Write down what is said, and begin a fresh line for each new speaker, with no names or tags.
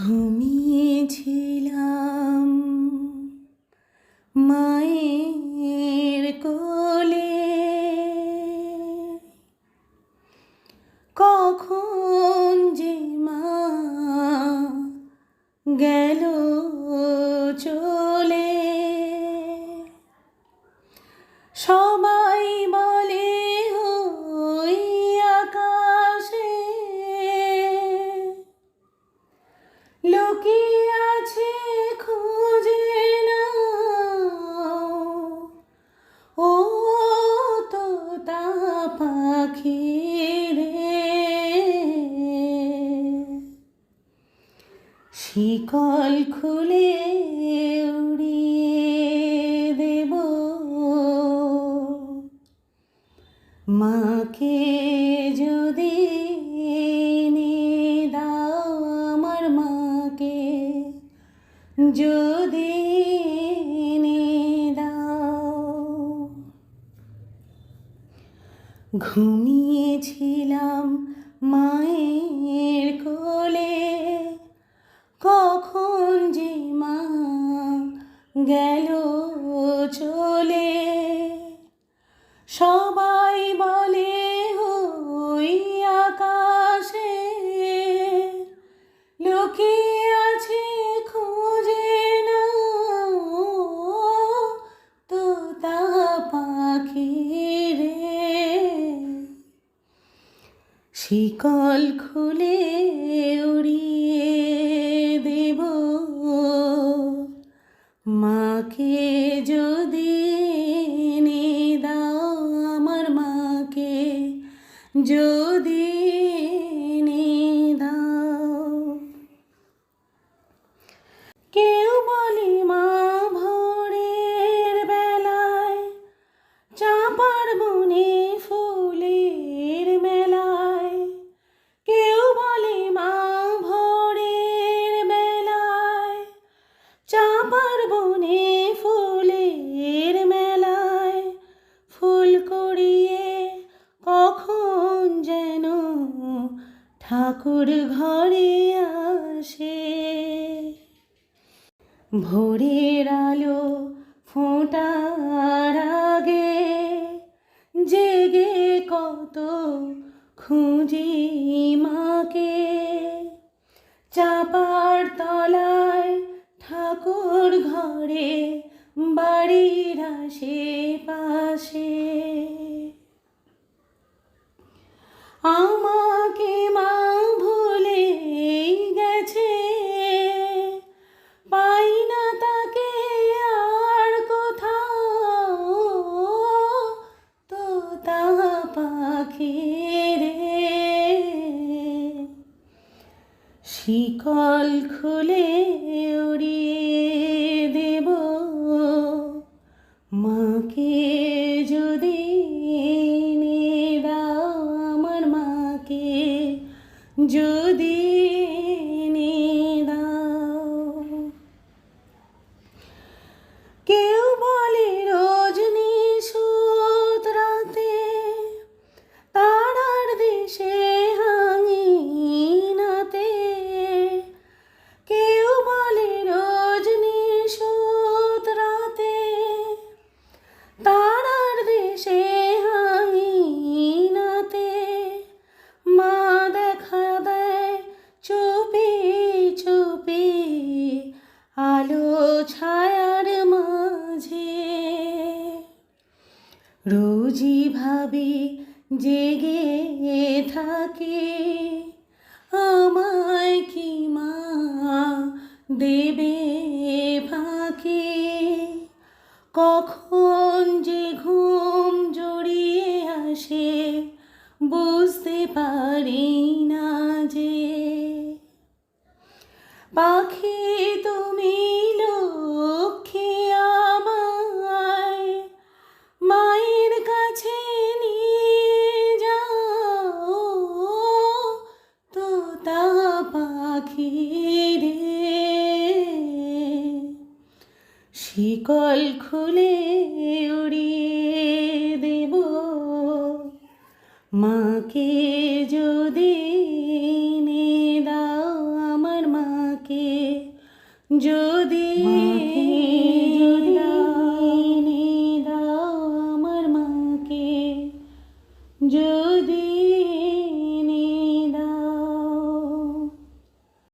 ঘুমিয়েছিলাম মায়ের কোলে, কখন যে মা গেল চলে। সবাই বলে ওই আকাশে লুকিয়ে আছে, খুঁজে নাও ও তোতা পাখি রে। শিকল খুলে উড়িয়ে দেব মাকে যদি এনে দাও, আমার মাকে যদি এনে দাও। ঘুমিয়েছিলাম মায়ের কোলে, কখন যে মা গেল চলে। সবাই বলে ওই আকাশে লুকিয়ে আছে, খুঁজে নাও তোতা পাখি রে। শিকল খুলে উড়িয়ে দেব মাকে যদি এনে দাও, আমার মাকে যদি এনে দাও। কেউ বলে মা ভোরের বেলায় চাঁপার বনে ফুলের মেলায়। কেউ বলে মা ভোরের বেলায় চাঁপার বনে ফুলের মেলায়। ফুল কুড়িয়ে কখন যেন ঠাকুর ঘরে আসে। ভোরের আলো ফোটার আগে জেগে কত খুঁজি মাকে। চাপার তলায় ঠাকুর ঘরে বাড়ির আশেপাশে। আমাকে মা ভুলে গেছে, পাই না তাকে আর কোথাও তোতা পাখি রে। শিকল খুলে উড়িয়ে দেব মাকে যদি এনে দাও, আমার মাকে যদি এনে দাও। কেউ বলে রজনী সুত রাতে তারার দেশে আঙিনাতে। কেউ বলে রজনী সুত রাতে তারার দেশে আঙিনাতে। মা দেখা দেয় চুপি চুপি আলো ছায়ার মাঝে। রোজই ভাবি জেগে থাকি আমায় কি মা দেবে ফাঁকি। কখন যে ঘুম জড়িয়ে আসে বুঝতে পারি না যে। পাখি তুমি লক্ষ্মী আমায় মায়ের কাছে নিয়ে যাও তোতা পাখি রে। শিকল খুলে উড়িয়ে দেব মাকে যদি এনে দাও, আমার মাকে যদি